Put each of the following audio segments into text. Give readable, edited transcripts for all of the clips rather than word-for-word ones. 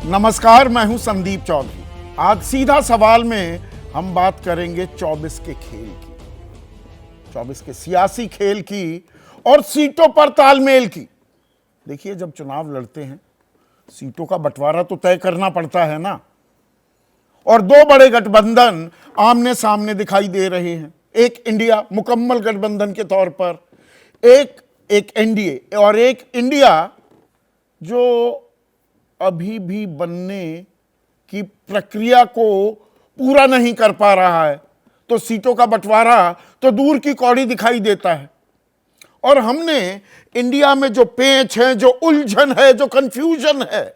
नमस्कार, मैं हूं संदीप चौधरी। आज सीधा सवाल में हम बात करेंगे 24 के खेल की, 24 के सियासी खेल की और सीटों पर तालमेल की। देखिए, जब चुनाव लड़ते हैं सीटों का बंटवारा तो तय करना पड़ता है ना, और दो बड़े गठबंधन आमने सामने दिखाई दे रहे हैं। एक इंडिया मुकम्मल गठबंधन के तौर पर, एक एनडीए और एक इंडिया जो अभी भी बनने की प्रक्रिया को पूरा नहीं कर पा रहा है। तो सीटों का बंटवारा तो दूर की कौड़ी दिखाई देता है। और हमने इंडिया में जो पेच है, जो उलझन है, जो कंफ्यूजन है,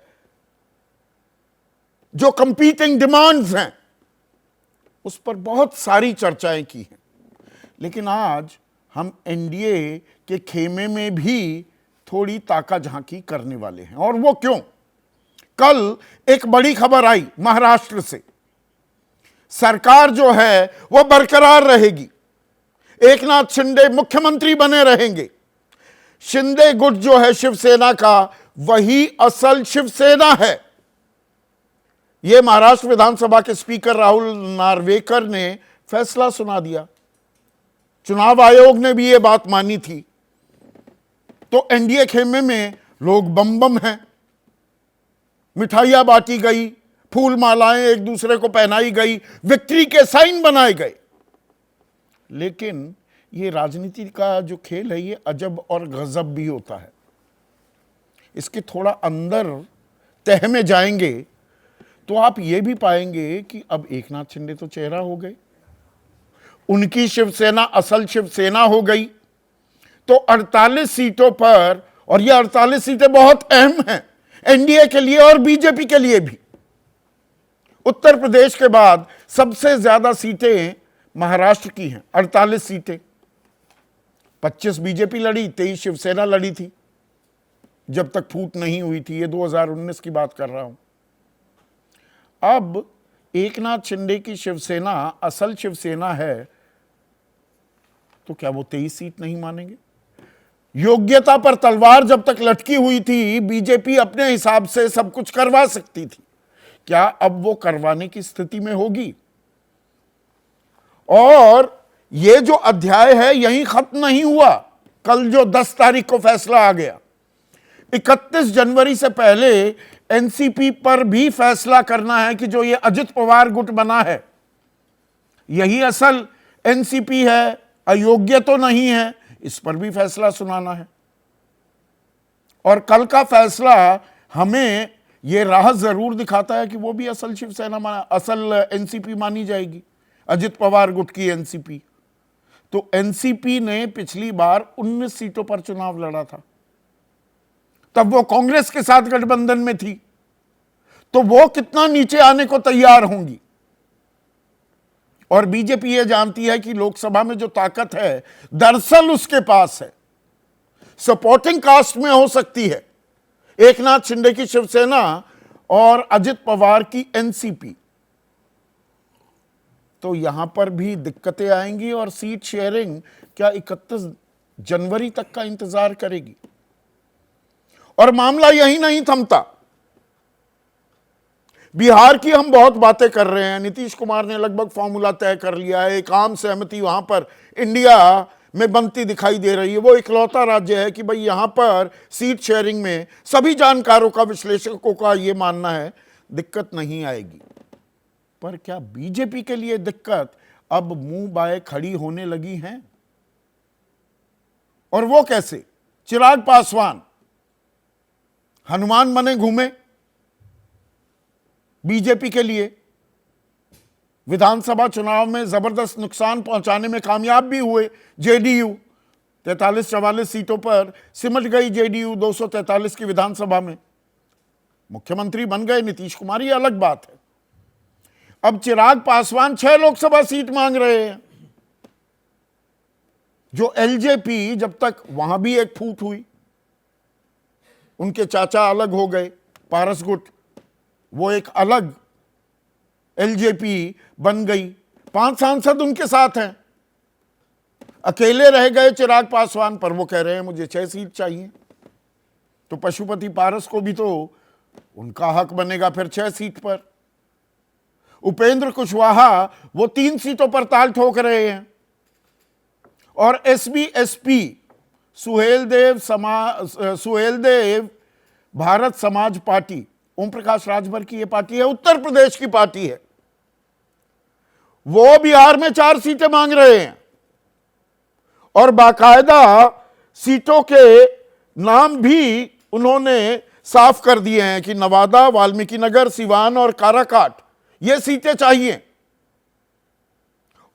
जो कंपीटिंग डिमांड्स हैं, उस पर बहुत सारी चर्चाएं की हैं। लेकिन आज हम एनडीए के खेमे में भी थोड़ी ताका झांकी करने वाले हैं। और वो क्यों? कल एक बड़ी खबर आई महाराष्ट्र से। सरकार जो है वो बरकरार रहेगी, एकनाथ शिंदे मुख्यमंत्री बने रहेंगे। शिंदे गुट जो है शिवसेना का, वही असल शिवसेना है। यह महाराष्ट्र विधानसभा के स्पीकर राहुल नार्वेकर ने फैसला सुना दिया। चुनाव आयोग ने भी यह बात मानी थी। तो एनडीए खेमे में लोग बम बम हैं। मिठाइयां बांटी गई, फूल मालाएं एक दूसरे को पहनाई गई, विक्ट्री के साइन बनाए गए। लेकिन ये राजनीति का जो खेल है ये अजब और गजब भी होता है। इसके थोड़ा अंदर तह में जाएंगे तो आप ये भी पाएंगे कि अब एकनाथ शिंदे तो चेहरा हो गए, उनकी शिवसेना असल शिवसेना हो गई। तो 48 सीटों पर, और ये 48 सीटें बहुत अहम हैं एनडीए के लिए और बीजेपी के लिए भी। उत्तर प्रदेश के बाद सबसे ज्यादा सीटें महाराष्ट्र की हैं, 48 सीटें। 25 बीजेपी लड़ी, 23 शिवसेना लड़ी थी जब तक फूट नहीं हुई थी। ये 2019 की बात कर रहा हूं। अब एकनाथ शिंदे की शिवसेना असल शिवसेना है, तो क्या वो 23 सीट नहीं मानेंगे? योग्यता पर तलवार जब तक लटकी हुई थी, बीजेपी अपने हिसाब से सब कुछ करवा सकती थी। क्या अब वो करवाने की स्थिति में होगी? और ये जो अध्याय है यहीं खत्म नहीं हुआ। कल जो 10 तारीख को फैसला आ गया, 31 जनवरी से पहले एनसीपी पर भी फैसला करना है कि जो ये अजित पवार गुट बना है यही असल एनसीपी है, अयोग्य तो नहीं है, इस पर भी फैसला सुनाना है। और कल का फैसला हमें यह राह जरूर दिखाता है कि वो भी असल शिवसेना असल एनसीपी मानी जाएगी, अजित पवार गुट की एनसीपी। तो एनसीपी ने पिछली बार 19 सीटों पर चुनाव लड़ा था, तब वो कांग्रेस के साथ गठबंधन में थी। तो वो कितना नीचे आने को तैयार होंगी। और बीजेपी ये जानती है कि लोकसभा में जो ताकत है दरअसल उसके पास है, सपोर्टिंग कास्ट में हो सकती है, एकनाथ शिंदे की शिवसेना और अजित पवार की एनसीपी। तो यहां पर भी दिक्कतें आएंगी और सीट शेयरिंग क्या 31 जनवरी तक का इंतजार करेगी? और मामला यही नहीं थमता। बिहार की हम बहुत बातें कर रहे हैं। नीतीश कुमार ने लगभग फॉर्मूला तय कर लिया है, एक आम सहमति वहां पर इंडिया में बनती दिखाई दे रही है। वो इकलौता राज्य है कि भाई यहां पर सीट शेयरिंग में सभी जानकारों का, विश्लेषकों का यह मानना है दिक्कत नहीं आएगी। पर क्या बीजेपी के लिए दिक्कत अब मुंह बाए खड़ी होने लगी है? और वो कैसे? चिराग पासवान हनुमान बने घूमे बीजेपी के लिए, विधानसभा चुनाव में जबरदस्त नुकसान पहुंचाने में कामयाब भी हुए। जेडीयू 43-44 सीटों पर सिमट गई, जेडीयू 243 की विधानसभा में मुख्यमंत्री बन गए नीतीश कुमार, ये अलग बात है। अब चिराग पासवान 6 लोकसभा सीट मांग रहे हैं। जो एलजेपी, जब तक वहां भी एक फूट हुई, उनके चाचा अलग हो गए, पारस गुट, वो एक अलग एलजेपी बन गई। 5 सांसद उनके साथ हैं, अकेले रह गए चिराग पासवान, पर वो कह रहे हैं मुझे 6 सीट चाहिए। तो पशुपति पारस को भी तो उनका हक बनेगा फिर 6 सीट पर। उपेंद्र कुशवाहा वो 3 सीटों पर ताल ठोक रहे हैं। और एसबी एसपी सुहेलदेव भारत समाज पार्टी, ओम प्रकाश राजभर की यह पार्टी है, उत्तर प्रदेश की पार्टी है, वो बिहार में 4 सीटें मांग रहे हैं और बाकायदा सीटों के नाम भी उन्होंने साफ कर दिए हैं कि नवादा, वाल्मीकि नगर, सिवान और काराकाट ये सीटें चाहिए।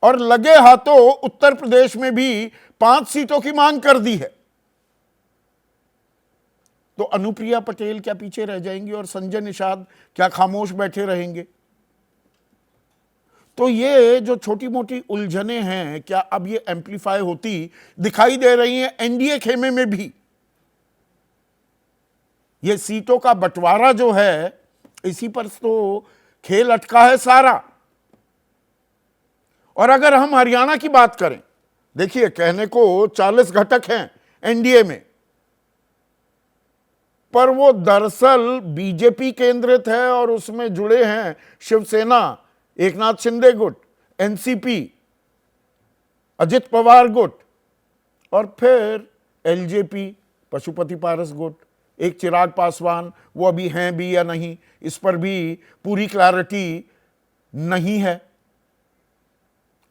और लगे हाथों उत्तर प्रदेश में भी 5 सीटों की मांग कर दी है। तो अनुप्रिया पटेल क्या पीछे रह जाएंगी और संजय निषाद क्या खामोश बैठे रहेंगे? तो ये जो छोटी मोटी उलझने हैं, क्या अब ये एम्पलीफाई होती दिखाई दे रही हैं एनडीए खेमे में भी? ये सीटों का बंटवारा जो है, इसी पर तो खेल अटका है सारा। और अगर हम हरियाणा की बात करें, देखिए कहने को 40 घटक हैं एनडीए में, पर वो दरअसल बीजेपी केंद्रित है और उसमें जुड़े हैं शिवसेना, एकनाथ शिंदे गुट, एनसीपी, अजित पवार गुट और फिर एलजेपी, पशुपति पारस गुट, एक चिराग पासवान, वो अभी हैं भी या नहीं इस पर भी पूरी क्लैरिटी नहीं है।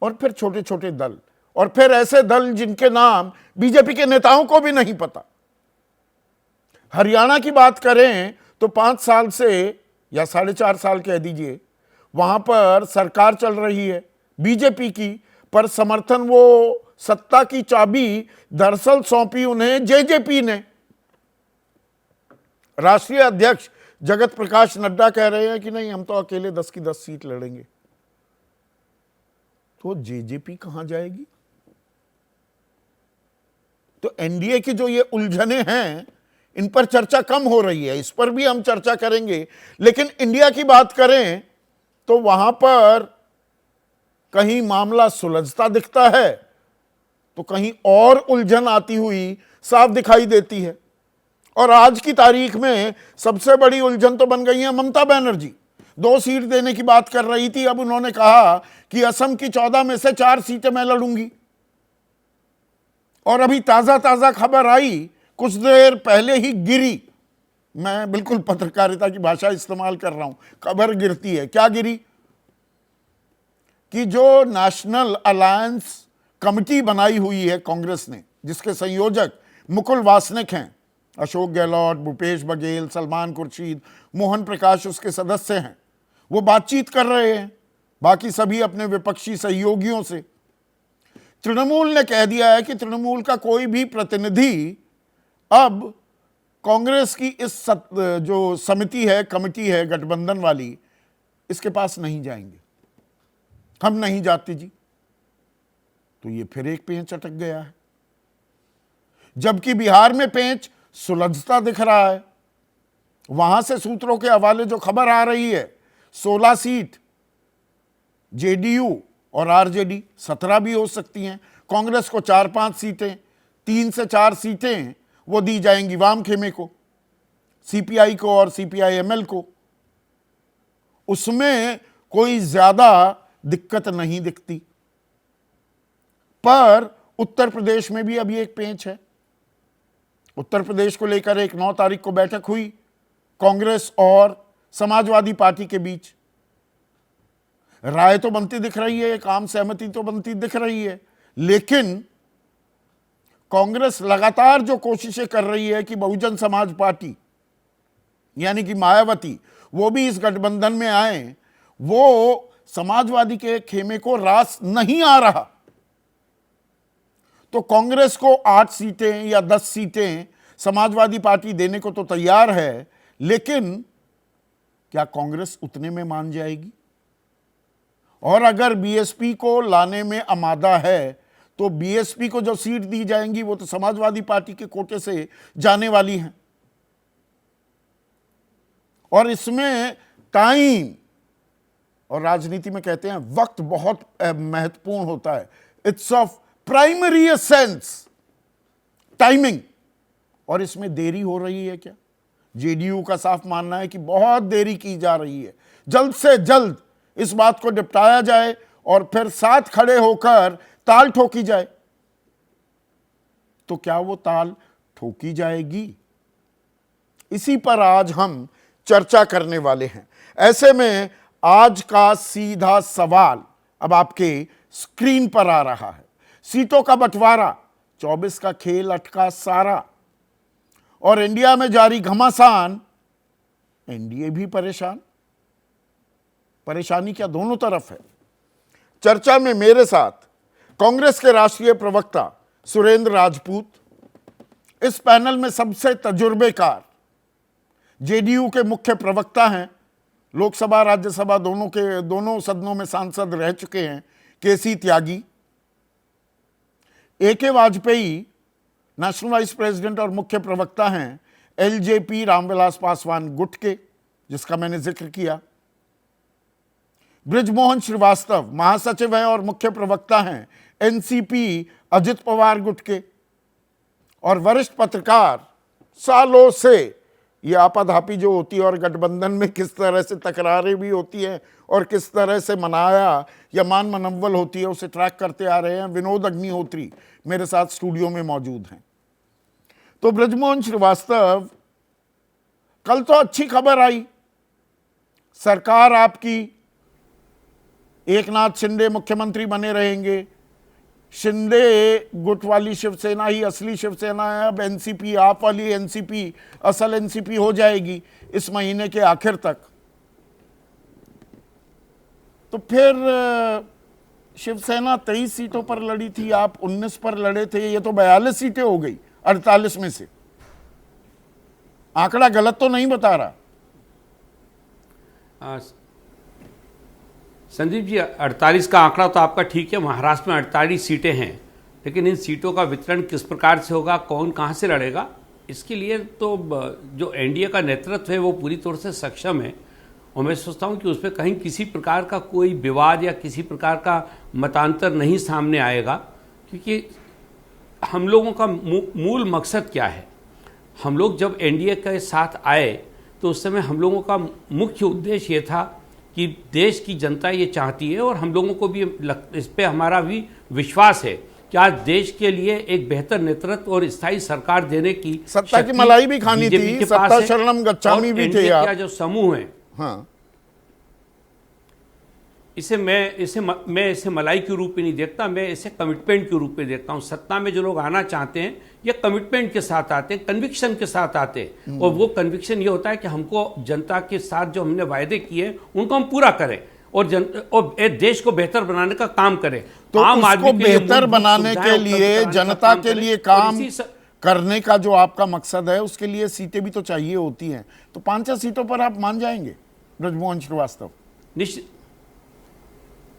और फिर छोटे छोटे दल, और फिर ऐसे दल जिनके नाम बीजेपी के नेताओं को भी नहीं पता। हरियाणा की बात करें तो 5 साल से या 4.5 साल कह दीजिए, वहां पर सरकार चल रही है बीजेपी की, पर समर्थन वो सत्ता की चाबी दरअसल सौंपी उन्हें जेजेपी ने। राष्ट्रीय अध्यक्ष जगत प्रकाश नड्डा कह रहे हैं कि नहीं, हम तो अकेले 10 की 10 सीट लड़ेंगे। तो जेजेपी कहां जाएगी? तो एनडीए की जो ये उलझने हैं, इन पर चर्चा कम हो रही है, इस पर भी हम चर्चा करेंगे। लेकिन इंडिया की बात करें तो वहां पर कहीं मामला सुलझता दिखता है तो कहीं और उलझन आती हुई साफ दिखाई देती है। और आज की तारीख में सबसे बड़ी उलझन तो बन गई है ममता बनर्जी। 2 सीट देने की बात कर रही थी, अब उन्होंने कहा कि असम की 14 में से 4 सीटें मैं लड़ूंगी। और अभी ताजा ताजा खबर आई, कुछ देर पहले ही गिरी, मैं बिल्कुल पत्रकारिता की भाषा इस्तेमाल कर रहा हूं, खबर गिरती है। क्या गिरी? कि जो नेशनल अलायंस कमिटी बनाई हुई है कांग्रेस ने, जिसके संयोजक मुकुल वासनिक हैं, अशोक गहलोत, भूपेश बघेल, सलमान खुर्शीद, मोहन प्रकाश उसके सदस्य हैं, वो बातचीत कर रहे हैं बाकी सभी अपने विपक्षी सहयोगियों से। तृणमूल ने कह दिया है कि तृणमूल का कोई भी प्रतिनिधि अब कांग्रेस की इस जो समिति है, कमिटी है गठबंधन वाली, इसके पास नहीं जाएंगे, हम नहीं जाते जी। तो ये फिर एक पेंच अटक गया है, जबकि बिहार में पेंच सुलझता दिख रहा है। वहां से सूत्रों के हवाले जो खबर आ रही है, 16 सीट जेडीयू और आरजेडी, 17 भी हो सकती हैं। कांग्रेस को 4-5 सीटें, 3 से 4 सीटें वो दी जाएंगी वाम खेमे को, सीपीआई को और सीपीआई-एमएल को। उसमें कोई ज्यादा दिक्कत नहीं दिखती। पर उत्तर प्रदेश में भी अभी एक पेंच है। उत्तर प्रदेश को लेकर एक 9 तारीख को बैठक हुई कांग्रेस और समाजवादी पार्टी के बीच। राय तो बनती दिख रही है, एक आम सहमति तो बनती दिख रही है, लेकिन कांग्रेस लगातार जो कोशिशें कर रही है कि बहुजन समाज पार्टी यानी कि मायावती वो भी इस गठबंधन में आए, वो समाजवादी के खेमे को रास नहीं आ रहा। तो कांग्रेस को 8 सीटें या 10 सीटें समाजवादी पार्टी देने को तो तैयार है, लेकिन क्या कांग्रेस उतने में मान जाएगी? और अगर बीएसपी को लाने में आमादा है तो बीएसपी को जो सीट दी जाएंगी वो तो समाजवादी पार्टी के कोटे से जाने वाली हैं। और इसमें टाइम, और राजनीति में कहते हैं वक्त बहुत महत्वपूर्ण होता है, it's of primary essence, timing. और इसमें देरी हो रही है क्या? जेडीयू का साफ मानना है कि बहुत देरी की जा रही है, जल्द से जल्द इस बात को निपटाया जाए और फिर साथ खड़े होकर ताल ठोकी जाए। तो क्या वो ताल ठोकी जाएगी? इसी पर आज हम चर्चा करने वाले हैं। ऐसे में आज का सीधा सवाल अब आपके स्क्रीन पर आ रहा है। सीटों का बंटवारा, 24 का खेल अटका सारा, और इंडिया में जारी घमासान, एनडीए भी परेशान। परेशानी क्या दोनों तरफ है। चर्चा में मेरे साथ कांग्रेस के राष्ट्रीय प्रवक्ता सुरेंद्र राजपूत, इस पैनल में सबसे तजुर्बेकार जेडीयू के मुख्य प्रवक्ता हैं, लोकसभा राज्यसभा दोनों सदनों में सांसद रह चुके हैं, केसी त्यागी, एके वाजपेयी नेशनल वाइस प्रेसिडेंट और मुख्य प्रवक्ता हैं, एलजेपी रामविलास पासवान गुट के, जिसका मैंने जिक्र किया, बृजमोहन श्रीवास्तव महासचिव हैं और मुख्य प्रवक्ता हैं, एनसीपी अजित पवार गुट के, और वरिष्ठ पत्रकार, सालों से ये आपाधापी जो होती है और गठबंधन में किस तरह से तकरारें भी होती हैं और किस तरह से मनाया या मान मनव्वल होती है, उसे ट्रैक करते आ रहे हैं, विनोद अग्निहोत्री मेरे साथ स्टूडियो में मौजूद हैं। तो बृजमोहन श्रीवास्तव, कल तो अच्छी खबर आई, सरकार आपकी, एकनाथ शिंदे मुख्यमंत्री बने रहेंगे, शिंदे गुट वाली शिवसेना ही असली शिवसेना है, अब एनसीपी, आप वाली एनसीपी असल एनसीपी हो जाएगी इस महीने के आखिर तक। तो फिर शिवसेना 23 सीटों पर लड़ी थी, आप 19 पर लड़े थे, ये तो 42 सीटें हो गई 48 में से। आंकड़ा गलत तो नहीं बता रहा? संदीप जी, 48 का आंकड़ा तो आपका ठीक है, महाराष्ट्र में 48 सीटें हैं, लेकिन इन सीटों का वितरण किस प्रकार से होगा, कौन कहां से लड़ेगा, इसके लिए तो जो एनडीए का नेतृत्व है वो पूरी तौर से सक्षम है। और मैं सोचता हूं कि उसमें कहीं किसी प्रकार का कोई विवाद या किसी प्रकार का मतांतर नहीं सामने आएगा, क्योंकि हम लोगों का मूल मकसद क्या है। हम लोग जब एनडीए के साथ आए तो उस समय हम लोगों का मुख्य उद्देश्य ये था कि देश की जनता ये चाहती है, और हम लोगों को भी इस पे हमारा भी विश्वास है कि आज देश के लिए एक बेहतर नेतृत्व और स्थायी सरकार देने की सत्ता की मलाई भी खानी थी, सत्ता शरणम गच्छामि भी थे आप। जो समूह है, हाँ, मैं इसे मलाई के रूप में नहीं देखता, मैं इसे कमिटमेंट के रूप में देखता हूं। सत्ता में जो लोग आना चाहते हैं ये कमिटमेंट के साथ आते हैं, कन्विक्शन के साथ आते हैं, और वो कन्विक्शन ये होता है कि हमको जनता के साथ जो हमने वायदे किए उनको हम पूरा करें और देश को बेहतर बनाने का काम करें। तो आम आदमी को बेहतर बनाने के लिए, जनता के लिए काम करने का जो आपका मकसद है, उसके लिए सीटें भी तो चाहिए होती हैं। तो 5 सीटों पर आप मान जाएंगे बृजमोहन श्रीवास्तव? निश्चित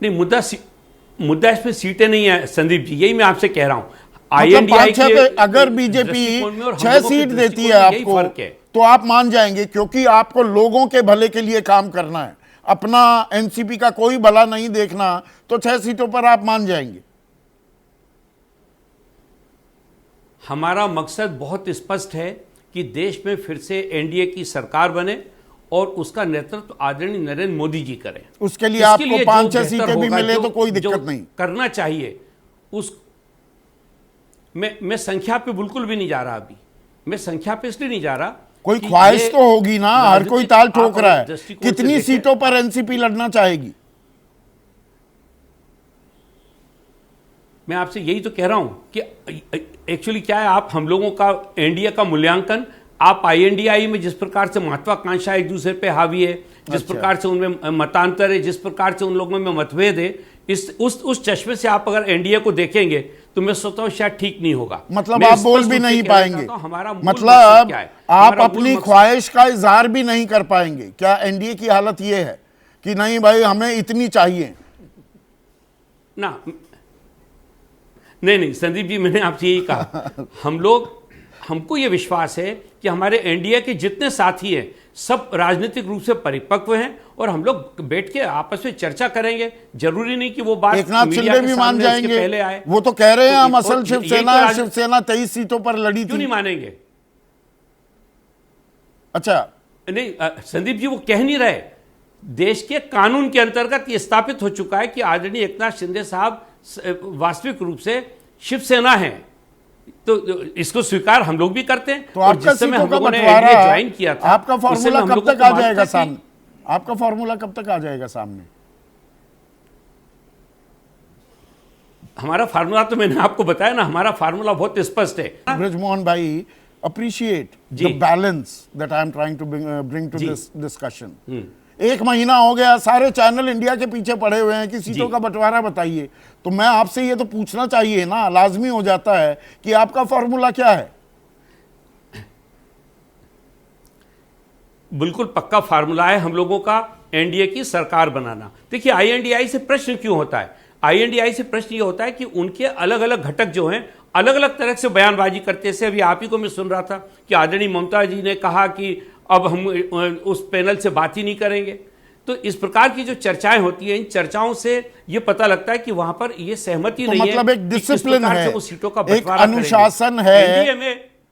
नहीं, मुद्दा इसमें सीटें नहीं है संदीप जी, यही मैं आपसे कह रहा हूं। आईएनडीआई के अगर बीजेपी 6 सीट देती है आपको तो आप मान जाएंगे, क्योंकि आपको लोगों के भले के लिए काम करना है, अपना एनसीपी का कोई भला नहीं देखना, तो 6 सीटों पर आप मान जाएंगे? हमारा मकसद बहुत स्पष्ट है कि देश में फिर से एनडीए की सरकार बने और उसका नेतृत्व आदरणीय नरेंद्र मोदी जी करें। उसके लिए आपको 5-6 सीटें भी मिले तो कोई दिक्कत नहीं, करना चाहिए। मैं संख्या पे बिल्कुल भी नहीं जा रहा, अभी मैं संख्या पे इसलिए नहीं जा रहा, कोई ख्वाहिश तो होगी ना, हर कोई ताल ठोक रहा है। कितनी सीटों पर एनसीपी लड़ना चाहेगी? मैं आपसे यही तो कह रहा हूं कि एक्चुअली क्या है, आप हम लोगों का एनडीए का मूल्यांकन, आप आईएनडीआई में जिस प्रकार से महत्वाकांक्षा एक दूसरे पे हावी है, जिस प्रकार से उनमें मतांतर है, जिस प्रकार से उन लोगों में मतभेद है, उस चश्मे से आप अगर एनडीए को देखेंगे तो मैं सोचता हूं शायद ठीक नहीं होगा। मतलब आप बोल भी नहीं पाएंगे, मतलब आप अपनी ख्वाहिश का इजहार भी नहीं कर पाएंगे। क्या एनडीए की हालत यह है कि नहीं भाई हमें इतनी चाहिए ना? नहीं संदीप जी, मैंने आपसे यही कहा, हमको ये विश्वास है कि हमारे एनडीए के जितने साथी हैं सब राजनीतिक रूप से परिपक्व हैं, और हम लोग बैठ के आपस में चर्चा करेंगे। जरूरी नहीं कि वो बात एकनाथ शिंदे भी मान जाएंगे, पहले आए। वो तो कह रहे हैं हम असल शिवसेना 23 सीटों पर लड़ी थी। क्यों नहीं मानेंगे? अच्छा, नहीं संदीप जी, वो कह नहीं रहे। देश के कानून के अंतर्गत ये स्थापित हो चुका है कि आदरणीय एकनाथ शिंदे साहब वास्तविक रूप से शिवसेना है, तो इसको स्वीकार हम लोग भी करते हैं। तो आपका सीटों का बंटवारा ज्वाइन किया था, आपका फॉर्मूला कब तक आ जाएगा सामने? आपका फॉर्मूला कब तक आ जाएगा सामने? हमारा फार्मूला तो मैंने आपको बताया ना, हमारा फार्मूला बहुत स्पष्ट है। ब्रजमोहन भाई, appreciate ji. the balance that I am trying to bring to this discussion. 1 महीना हो गया, सारे चैनल इंडिया के पीछे पड़े हुए हैं कि सीटों का बंटवारा बताइए। तो मैं आपसे ये तो पूछना चाहिए ना, लाजमी हो जाता है कि आपका फॉर्मूला क्या है? बिल्कुल पक्का फार्मूला है हम लोगों का, एनडीए की सरकार बनाना। देखिए, आईएनडीआई से प्रश्न क्यों होता है? आईएनडीआई से प्रश्न ये होता है कि उनके अलग अलग घटक जो हैं अलग अलग तरह से बयानबाजी करते हैं। अभी आप ही को मैं सुन रहा था कि आदरणीय ममता जी ने कहा कि अब हम उस पैनल से बात ही नहीं करेंगे। तो इस प्रकार की जो चर्चाएं होती हैं, इन चर्चाओं से ये पता लगता है कि वहां पर ये सहमति नहीं है। मतलब एक डिसिप्लिन है, वो सीटों का एक अनुशासन है,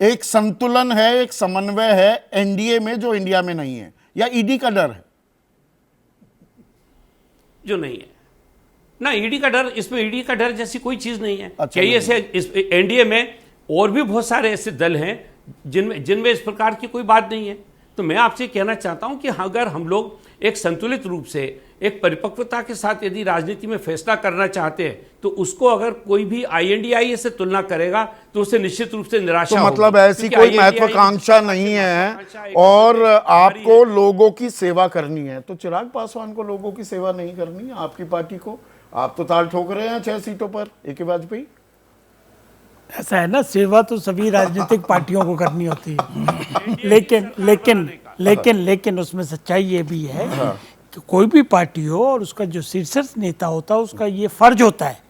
एक संतुलन है, एक समन्वय है एनडीए में जो इंडिया में नहीं है, या ईडी का डर है? जो नहीं है ना, ईडी का डर, इसमें ईडी का डर जैसी कोई चीज नहीं है। अच्छा, कई ऐसे इस एनडीए में और भी बहुत सारे ऐसे दल हैं जिनमें इस प्रकार की कोई बात नहीं है। तो मैं आपसे कहना चाहता हूं कि अगर हम लोग एक संतुलित रूप से, एक परिपक्वता के साथ यदि राजनीति में फैसला करना चाहते हैं, तो उसको अगर कोई भी आईएनडीआई से तुलना करेगा तो उसे निश्चित रूप से निराशा तो मतलब ऐसी कोई महत्वाकांक्षा नहीं है और आपको लोगों की सेवा करनी है। तो चिराग पासवान को लोगों की सेवा नहीं करनी है, आपकी पार्टी को? आप तो ताल ठोक रहे हैं 6 सीटों पर ए.के. वाजपेयी। ऐसा है ना, सेवा तो सभी राजनीतिक पार्टियों को करनी होती है, लेकिन उसमें सच्चाई ये भी है कि कोई भी पार्टी हो और उसका जो शीर्ष नेता होता है उसका ये फर्ज होता है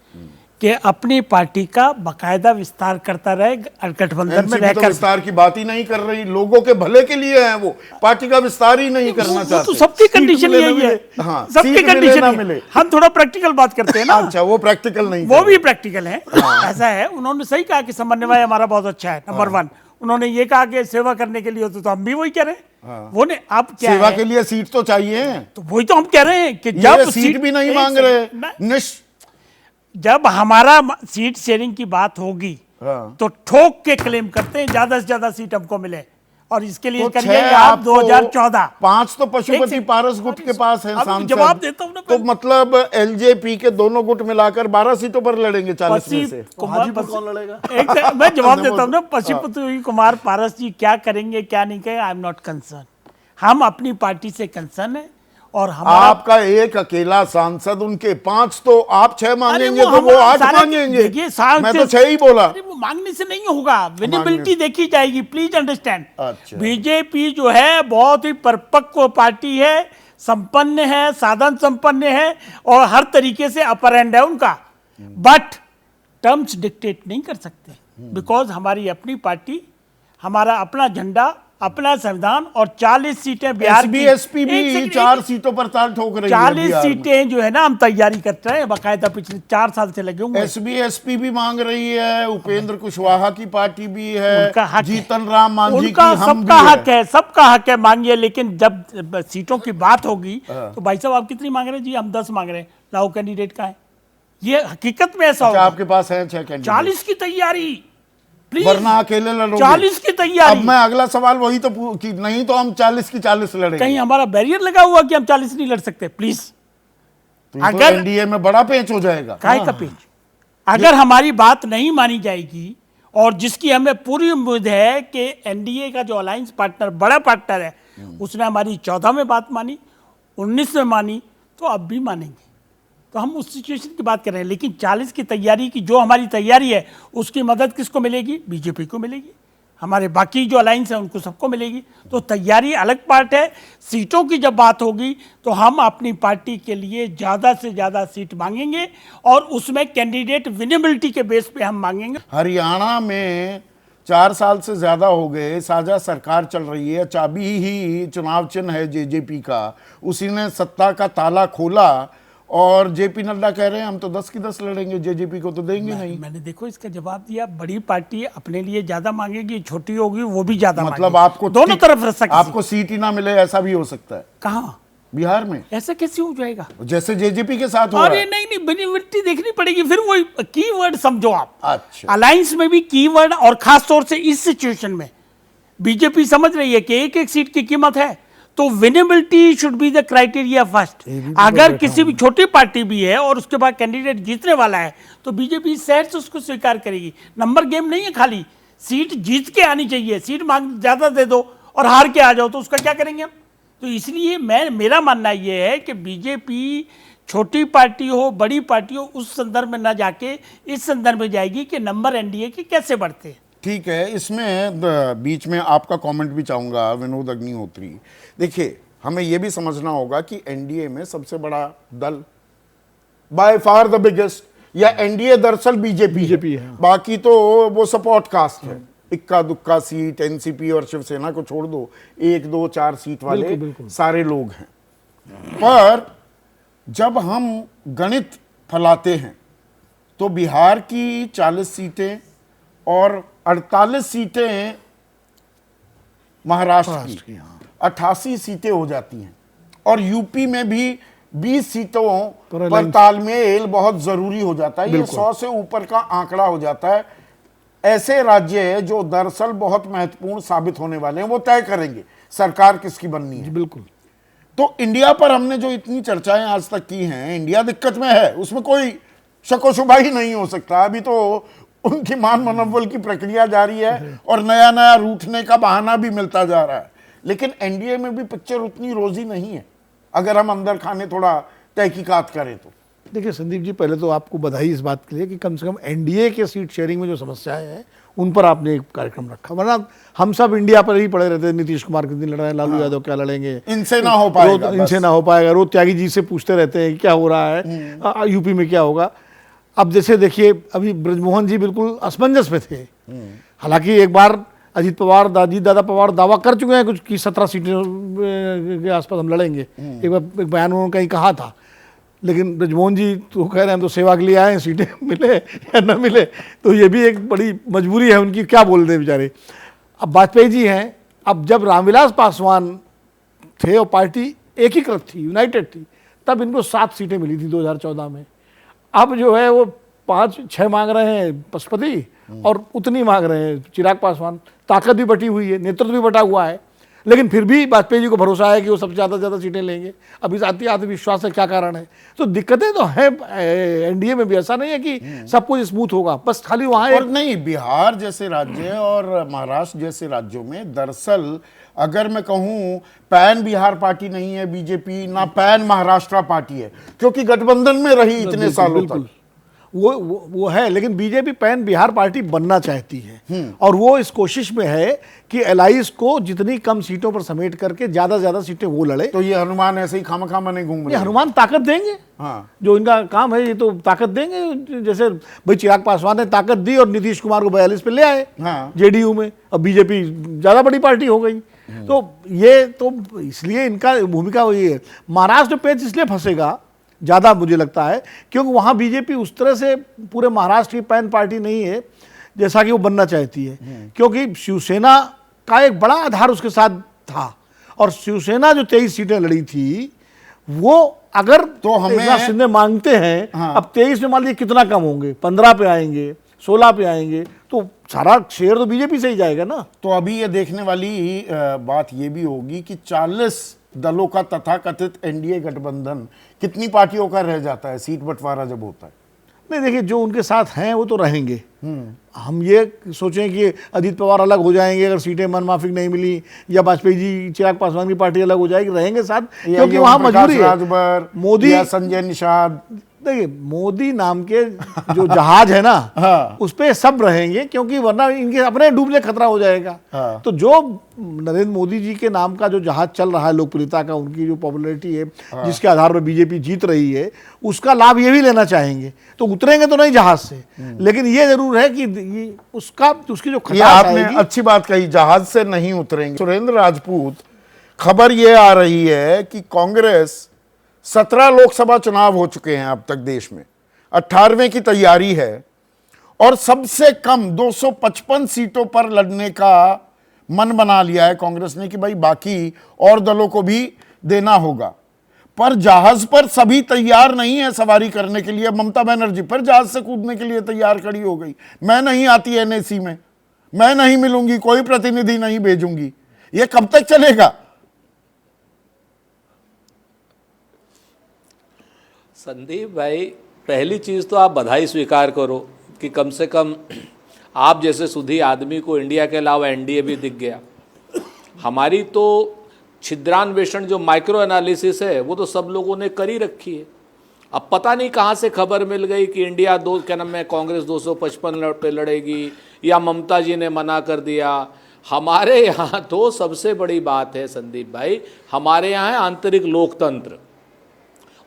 कि अपनी पार्टी का बकायदा विस्तार करता रहे, गठबंधन में रहकर। तो विस्तार की बात ही नहीं कर रही, लोगों के भले के लिए है, वो पार्टी का विस्तार ही नहीं करना चाहते। तो सबकी कंडीशन यही है, हाँ, सबकी कंडीशन। हम थोड़ा प्रैक्टिकल बात करते हैं ना। अच्छा, वो प्रैक्टिकल नहीं, वो भी प्रैक्टिकल है। ऐसा है, उन्होंने सही कहा कि समन्वय हमारा बहुत अच्छा है, नंबर 1। उन्होंने ये कहा कि सेवा करने के लिए तो हम भी वही कह रहे हैं। वो ने आप क्या सेवा के लिए सीट तो चाहिए, तो वही तो हम कह रहे हैं कि जब सीट भी नहीं मांग रहे, जब हमारा सीट शेयरिंग की बात होगी तो ठोक के क्लेम करते हैं ज्यादा से ज्यादा सीट हमको मिले, और इसके लिए करिए आप 2014 5 तो पशुपति पारस गुट के पास है सांसद। जवाब देता हूं ना, तो मतलब एलजेपी के दोनों गुट मिलाकर 12 सीटों पर लड़ेंगे 40 में से। कौन लड़ेगा? मैं जवाब देता हूं ना, पशुपति कुमार पारस जी क्या करेंगे क्या नहीं करेंगे, आई एम नॉट कंसर्न। हम अपनी पार्टी से कंसर्न है, और आपका एक अकेला सांसद, उनके 5 तो आप 6 मांगेंगे तो वो 8 मांगेंगे। मैं तो 6 ही बोला। वो मांगने से नहीं होगा, विनेबिलिटी देखी जाएगी, प्लीज अंडरस्टैंड। अच्छा। बीजेपी जो है बहुत ही परिपक्व पार्टी है, संपन्न है, साधन संपन्न है, और हर तरीके से अपर एंड है उनका, बट टर्म्स डिक्टेट नहीं कर सकते, बिकॉज हमारी अपनी पार्टी, हमारा अपना झंडा, अपना संविधान, और 40 सीटें बिहार की। एसपी भी 4 सीटों पर ताल ठोक रही है। 40 सीटें जो है ना, हम तैयारी करते हैं बकायदा, पिछले 4 साल से लगे हुए। एसपी भी मांग रही है, उपेंद्र कुशवाहा की पार्टी भी है, उनका हक, जीतन राम मांझी की, हम सबका हक है, सबका हक है, मांगिए। लेकिन जब सीटों की बात होगी तो भाई साहब आप कितनी मांग रहे हैं? जी हम 10 मांग रहे हैं, लाओ कैंडिडेट का है। ये हकीकत में ऐसा होगा। आपके पास है 6 कैंडिडेट? 40 की तैयारी, वरना अकेले लड़ोगे? 40 की तैयारी। अब मैं अगला सवाल वही तो कि नहीं तो हम 40 की 40 लड़ेंगे। कहीं हमारा बैरियर लगा हुआ कि हम 40 नहीं लड़ सकते? प्लीज, तो अगर एनडीए में बड़ा पेच हो जाएगा। काहे का पेच? अगर हमारी बात नहीं मानी जाएगी, और जिसकी हमें पूरी उम्मीद है कि एनडीए का जो अलायंस पार्टनर, बड़ा पार्टनर है, उसने हमारी 14 में बात मानी, 19 में मानी, तो अब भी मानेंगे। तो हम उस सिचुएशन की बात कर रहे हैं। लेकिन 40 की तैयारी की जो हमारी तैयारी है, उसकी मदद किसको मिलेगी? बीजेपी को मिलेगी, हमारे बाकी जो अलायंस है उनको सबको मिलेगी। तो तैयारी अलग पार्ट है। सीटों की जब बात होगी तो हम अपनी पार्टी के लिए ज़्यादा से ज़्यादा सीट मांगेंगे, और उसमें कैंडिडेट विनेबिलिटी के बेस पे हम मांगेंगे। हरियाणा में 4 साल से ज्यादा हो गए साझा सरकार चल रही है, चाबी ही चुनाव चिन्ह है जेजेपी का, उसी ने सत्ता का ताला खोला, और जेपी नड्डा कह रहे हैं हम तो 10 की 10 लड़ेंगे, जेजेपी को तो देंगे नहीं। मैंने देखो इसका जवाब दिया, बड़ी पार्टी अपने लिए ज्यादा मांगेगी, छोटी होगी वो भी ज्यादा मतलब मांगेगी। आपको दोनों तरफ रह सकती। आपको सीट ही ना मिले ऐसा भी हो सकता है कहाँ बिहार में, ऐसा कैसे हो जाएगा? जैसे जेजेपी के साथ हो रहा अरे है। नहीं नहीं, बेनिफिट देखनी पड़ेगी। फिर वो कीवर्ड समझो आप, अच्छा, अलायंस में भी कीवर्ड, और खास तौर से इस सिचुएशन में बीजेपी समझ रही है कि एक एक सीट की कीमत है, तो winnability should be the criteria first. अगर किसी भी छोटी पार्टी भी है और उसके बाद कैंडिडेट जीतने वाला है तो बीजेपी शहर से उसको स्वीकार करेगी। नंबर गेम नहीं है, खाली सीट जीत के आनी चाहिए। सीट मांग ज्यादा दे दो और हार के आ जाओ तो उसका क्या करेंगे हम? तो इसलिए मेरा मानना यह है कि बीजेपी छोटी पार्टी हो बड़ी पार्टी हो उस संदर्भ में ना जाके इस संदर्भ में जाएगी कि नंबर एनडीए के कैसे बढ़ते हैं। ठीक है। इसमें बीच में आपका कमेंट भी चाहूंगा विनोद अग्निहोत्री। देखिए, हमें यह भी समझना होगा कि एनडीए में सबसे बड़ा दल बाय फार द बिगेस्ट, या एनडीए दरअसल बीजेपी है, बाकी तो वो सपोर्ट कास्ट है। इक्का दुक्का सीट एनसीपी और शिवसेना को छोड़ दो, 1 2 4 सीट वाले सारे लोग हैं। पर जब हम गणित फैलाते हैं तो बिहार की 40 सीटें और 48 सीटें महाराष्ट्र की, 88 सीटें हो जाती हैं। और यूपी में भी 20 सीटों पर तालमेल बहुत जरूरी हो जाता है। ये 100 से ऊपर का आंकड़ा हो जाता है। ऐसे राज्य है जो दरअसल बहुत महत्वपूर्ण साबित होने वाले हैं, वो तय करेंगे सरकार किसकी बननी है। बिल्कुल। तो इंडिया पर हमने जो इतनी चर्चाएं आज तक की हैं, इंडिया दिक्कत में है, उसमें कोई शको शुबा ही नहीं हो सकता। अभी तो उनकी मान मनोबल की प्रक्रिया जारी है और नया नया रूठने का बहाना भी मिलता जा रहा है। लेकिन एनडीए में भी पिक्चर उतनी रोजी नहीं है अगर हम अंदर खाने थोड़ा तहकीकात करें तो। देखिए संदीप जी, पहले तो आपको बधाई इस बात के लिए कि कम से कम एनडीए के सीट शेयरिंग में जो समस्याएं हैं उन पर आपने एक कार्यक्रम रखा, वरना हम सब इंडिया पर ही पड़े रहते हैं। नीतीश कुमार कितनी लड़ रहे हैं, लालू यादव क्या लड़ेंगे, इनसे ना हो पाएगा, इनसे ना हो पाएगा। रोज त्यागी जी से पूछते रहते हैं क्या हो रहा है, यूपी में क्या होगा। अब जैसे देखिए, अभी ब्रजमोहन जी बिल्कुल असमंजस में थे। हालांकि एक बार अजीत पवार दादा पवार दावा कर चुके हैं कुछ कि 17 सीटों के आसपास हम लड़ेंगे। एक बार एक बयान उन्होंने कहीं कहा था, लेकिन ब्रजमोहन जी तो कह रहे हैं हम तो सेवा के लिए आए हैं, सीटें मिले या न मिले तो ये भी एक बड़ी मजबूरी है उनकी, क्या बोल रहे बेचारे। अब वाजपेयी जी हैं, अब जब रामविलास पासवान थे और पार्टी एकीकृत थी, यूनाइटेड थी, तब इनको 7 सीटें मिली थी 2014 में। अब जो है वो 5-6 मांग रहे हैं पशुपति और उतनी मांग रहे हैं चिराग पासवान। ताकत भी बटी हुई है, नेतृत्व भी बटा हुआ है, लेकिन फिर भी वाजपेयी जी को भरोसा है कि वो सबसे ज़्यादा सीटें लेंगे। अब इस आत्मविश्वास है, क्या कारण है? तो दिक्कतें तो हैं एनडीए में भी, ऐसा नहीं है कि सब कुछ स्मूथ होगा, बस खाली वहाँ और नहीं, बिहार जैसे राज्य और महाराष्ट्र जैसे राज्यों में दरअसल अगर मैं कहूं पैन बिहार पार्टी नहीं है बीजेपी, ना पैन महाराष्ट्र पार्टी है, क्योंकि गठबंधन में रही इतने सालों तक। वो है, लेकिन बीजेपी पैन बिहार पार्टी बनना चाहती है और वो इस कोशिश में है कि एलाइज को जितनी कम सीटों पर समेट करके ज्यादा से ज्यादा सीटें वो लड़े। तो ये हनुमान ऐसे ही खामखा मने घूम रहे हैं। हनुमान ताकत देंगे, हाँ, जो इनका काम है ये तो ताकत देंगे। जैसे भाई चिराग पासवान ने ताकत दी और नीतीश कुमार को 42 पे ले आए हाँ, जेडीयू में, अब बीजेपी ज्यादा बड़ी पार्टी हो गई। तो ये तो इसलिए इनका भूमिका वही है। महाराष्ट्र में पेच इसलिए फंसेगा ज़्यादा मुझे लगता है क्योंकि वहाँ बीजेपी उस तरह से पूरे महाराष्ट्र की पैन पार्टी नहीं है जैसा कि वो बनना चाहती है, क्योंकि शिवसेना का एक बड़ा आधार उसके साथ था और शिवसेना जो 23 सीटें लड़ी थी वो अगर तो हमें एकनाथ शिंदे मांगते हैं, हाँ, अब 23 में मान लीजिए कितना कम होंगे, 15 पे आएंगे, 16 पे आएंगे, तो सारा शेयर तो बीजेपी से ही जाएगा ना। तो अभी ये देखने वाली बात ये भी होगी कि 40 दलों का तथाकथित एनडीए गठबंधन कितनी पार्टियों का रह जाता है सीट बंटवारा जब होता है। नहीं देखिए, जो उनके साथ हैं वो तो रहेंगे। हम ये सोचें कि अजीत पवार अलग हो जाएंगे अगर सीटें मनमाफिक नहीं मिली, या वाजपेयी जी चिराग पासवान की पार्टी अलग हो जाएगी, रहेंगे साथ, क्योंकि वहां मजबूरी है। मोदी या संजय निषाद, देखिए मोदी नाम के जो जहाज है ना हाँ, उस पे सब रहेंगे, क्योंकि वरना इनके अपने डूबने खतरा हो जाएगा। हाँ, तो जो नरेंद्र मोदी जी के नाम का जो जहाज चल रहा है लोकप्रियता का, उनकी जो पॉपुलैरिटी है, हाँ, जिसके आधार पर बीजेपी जीत रही है, उसका लाभ ये भी लेना चाहेंगे। तो उतरेंगे तो नहीं जहाज से, लेकिन ये जरूर है कि उसकी जो खटास आपने आएगी, अच्छी बात कही, जहाज से नहीं उतरेंगे। सुरेंद्र राजपूत, खबर ये आ रही है कि कांग्रेस 17 लोकसभा चुनाव हो चुके हैं अब तक देश में, 18वें की तैयारी है और सबसे कम 255 सीटों पर लड़ने का मन बना लिया है कांग्रेस ने कि भाई बाकी और दलों को भी देना होगा। पर जहाज पर सभी तैयार नहीं है सवारी करने के लिए। ममता बनर्जी पर जहाज से कूदने के लिए तैयार खड़ी हो गई, मैं नहीं आती एनएसी में, मैं नहीं मिलूंगी, कोई प्रतिनिधि नहीं भेजूंगी। ये कब तक चलेगा? संदीप भाई, पहली चीज़ तो आप बधाई स्वीकार करो कि कम से कम आप जैसे सुधी आदमी को इंडिया के अलावा एनडीए भी दिख गया। हमारी तो छिद्रान्वेषण जो माइक्रो एनालिसिस है वो तो सब लोगों ने कर ही रखी है। अब पता नहीं कहाँ से खबर मिल गई कि इंडिया कांग्रेस 255 पे लड़ेगी या ममता जी ने मना कर दिया। हमारे यहाँ तो सबसे बड़ी बात है संदीप भाई, हमारे यहाँ है आंतरिक लोकतंत्र,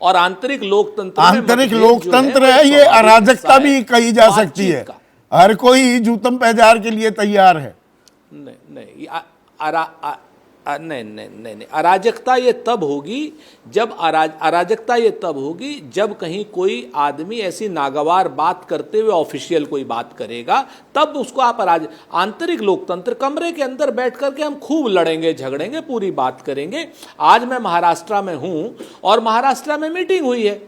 और आंतरिक लोकतंत्र है, ये अराजकता भी कही जा सकती है। हर कोई जूतम पैजार के लिए तैयार है। नहीं, अराजकता ये तब होगी जब कहीं कोई आदमी ऐसी नागवार बात करते हुए ऑफिशियल कोई बात करेगा, तब उसको आप आंतरिक लोकतंत्र, कमरे के अंदर बैठ करके हम खूब लड़ेंगे झगड़ेंगे, पूरी बात करेंगे। आज मैं महाराष्ट्र में हूं और महाराष्ट्र में मीटिंग हुई है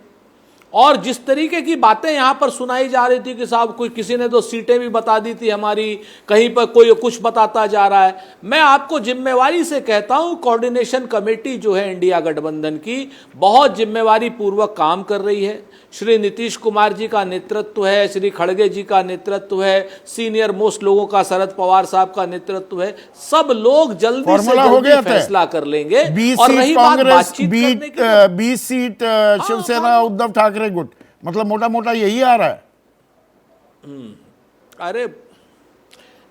और जिस तरीके की बातें यहां पर सुनाई जा रही थी कि साहब कोई किसी ने तो सीटें भी बता दी थी हमारी, कहीं पर कोई कुछ बताता जा रहा है। मैं आपको जिम्मेवारी से कहता हूं, कोऑर्डिनेशन कमेटी जो है इंडिया गठबंधन की बहुत जिम्मेवारी पूर्वक काम कर रही है। श्री नीतीश कुमार जी का नेतृत्व है, श्री खड़गे जी का नेतृत्व है, सीनियर मोस्ट लोगों का शरद पवार साहब का नेतृत्व है। सब लोग जल्दी से जल्दी फैसला कर लेंगे। 20 और सीट रही बात कांग्रेस, बातचीत करने की, 20 सीट शिवसेना उद्धव ठाकरे गुट, मतलब मोटा मोटा यही आ रहा है। अरे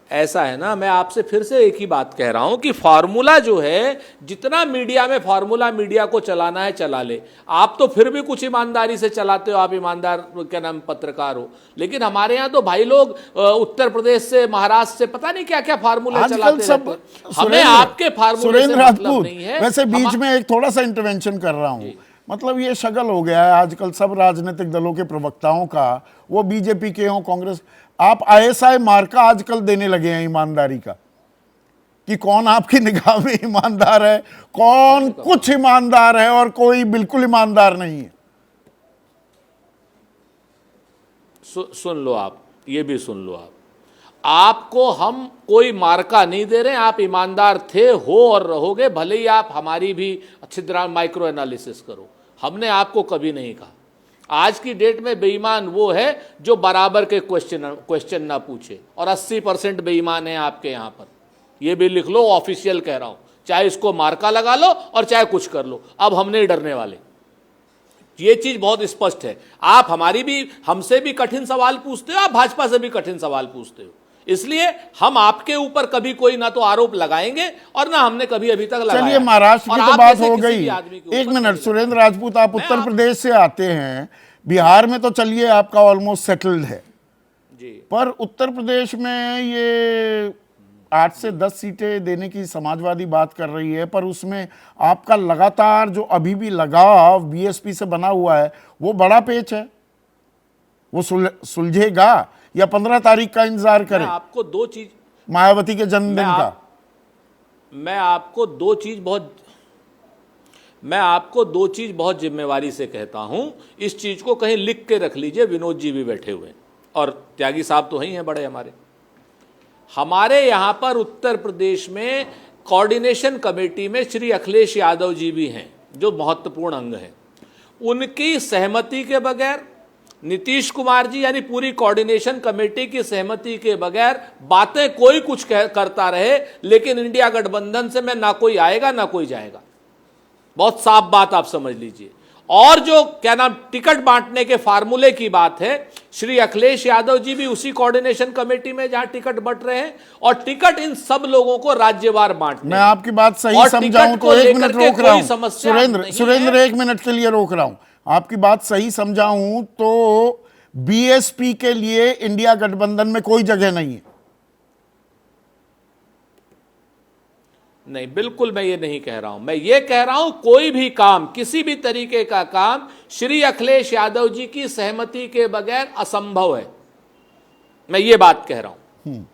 ऐसा है ना, मैं आपसे फिर से एक ही बात कह रहा हूं कि फार्मूला जो है, जितना मीडिया में फार्मूला मीडिया को चलाना है चला ले। आप तो फिर भी कुछ ईमानदारी से चलाते हो, आप ईमानदार पत्रकार हो। लेकिन हमारे यहाँ तो भाई लोग उत्तर प्रदेश से, महाराष्ट्र से पता नहीं क्या क्या फार्मूले चलाते रहते हैं। हमें आपके फार्मूले से मतलब नहीं है। वैसे बीच में एक थोड़ा सा इंटरवेंशन कर रहा हूं, मतलब ये शगल हो गया है आजकल सब राजनीतिक दलों के प्रवक्ताओं का, वो बीजेपी के हों कांग्रेस, आप आईएसआई मार्का आजकल देने लगे हैं ईमानदारी का, कि कौन आपकी निगाह में ईमानदार है, कौन कुछ ईमानदार है और कोई बिल्कुल ईमानदार नहीं है। सुन लो आप, ये भी सुन लो आप, आपको हम कोई मार्का नहीं दे रहे हैं। आप ईमानदार थे, हो और रहोगे, भले ही आप हमारी भी अच्छी तरह माइक्रो एनालिसिस करो। हमने आपको कभी नहीं कहा। आज की डेट में बेईमान वो है जो बराबर के क्वेश्चन ना पूछे, और 80% बेईमान है आपके यहाँ पर। ये भी लिख लो, ऑफिशियल कह रहा हूं, चाहे इसको मार्का लगा लो और चाहे कुछ कर लो, अब हम नहीं डरने वाले। ये चीज बहुत स्पष्ट है। आप हमसे भी कठिन सवाल पूछते हो, आप भाजपा से भी कठिन सवाल पूछते हो, इसलिए हम आपके ऊपर कभी कोई ना तो आरोप लगाएंगे और ना हमने कभी अभी तक लगाया। चलिए महाराष्ट्र की तो बात हो गई। एक मिनट, सुरेंद्र राजपूत, आप उत्तर प्रदेश से आते हैं, बिहार में तो चलिए आपका ऑलमोस्ट सेटल्ड है जी, पर उत्तर प्रदेश में ये 8 से 10 सीटें देने की समाजवादी बात कर रही है, पर उसमें आपका लगातार जो अभी भी लगाव बीएसपी से बना हुआ है वो बड़ा पेच है। वो सुलझेगा या 15 तारीख का इंतजार करें? आपको दो चीज, मायावती के जन्मदिन का मैं आपको दो चीज बहुत जिम्मेवारी से कहता हूं। इस चीज को कहीं लिख के रख लीजिए, विनोद जी भी बैठे हुए हैं और त्यागी साहब तो ही हैं बड़े हमारे यहां पर उत्तर प्रदेश में कोऑर्डिनेशन कमेटी में श्री अखिलेश यादव जी भी हैं, जो महत्वपूर्ण अंग हैं। उनकी सहमति के बगैर, नीतीश कुमार जी यानी पूरी कोऑर्डिनेशन कमेटी की सहमति के बगैर बातें कोई कुछ करता रहे, लेकिन इंडिया गठबंधन से में ना कोई आएगा ना कोई जाएगा। बहुत साफ बात आप समझ लीजिए। और जो टिकट बांटने के फार्मूले की बात है, श्री अखिलेश यादव जी भी उसी कोऑर्डिनेशन कमेटी में जहां टिकट बंट रहे हैं, और टिकट इन सब लोगों को राज्यवार बांटने। मैं आपकी बात सही समझाऊं तो 1 मिनट रोक रहा हूं, सुरेंद्र 1 मिनट के लिए रोक रहा हूं। आपकी बात सही समझाऊं तो बीएसपी के लिए इंडिया गठबंधन में कोई जगह नहीं है। नहीं, बिल्कुल मैं ये नहीं कह रहा हूं। मैं ये कह रहा हूं कोई भी काम, किसी भी तरीके का काम श्री अखिलेश यादव जी की सहमति के बगैर असंभव है। मैं ये बात कह रहा हूं।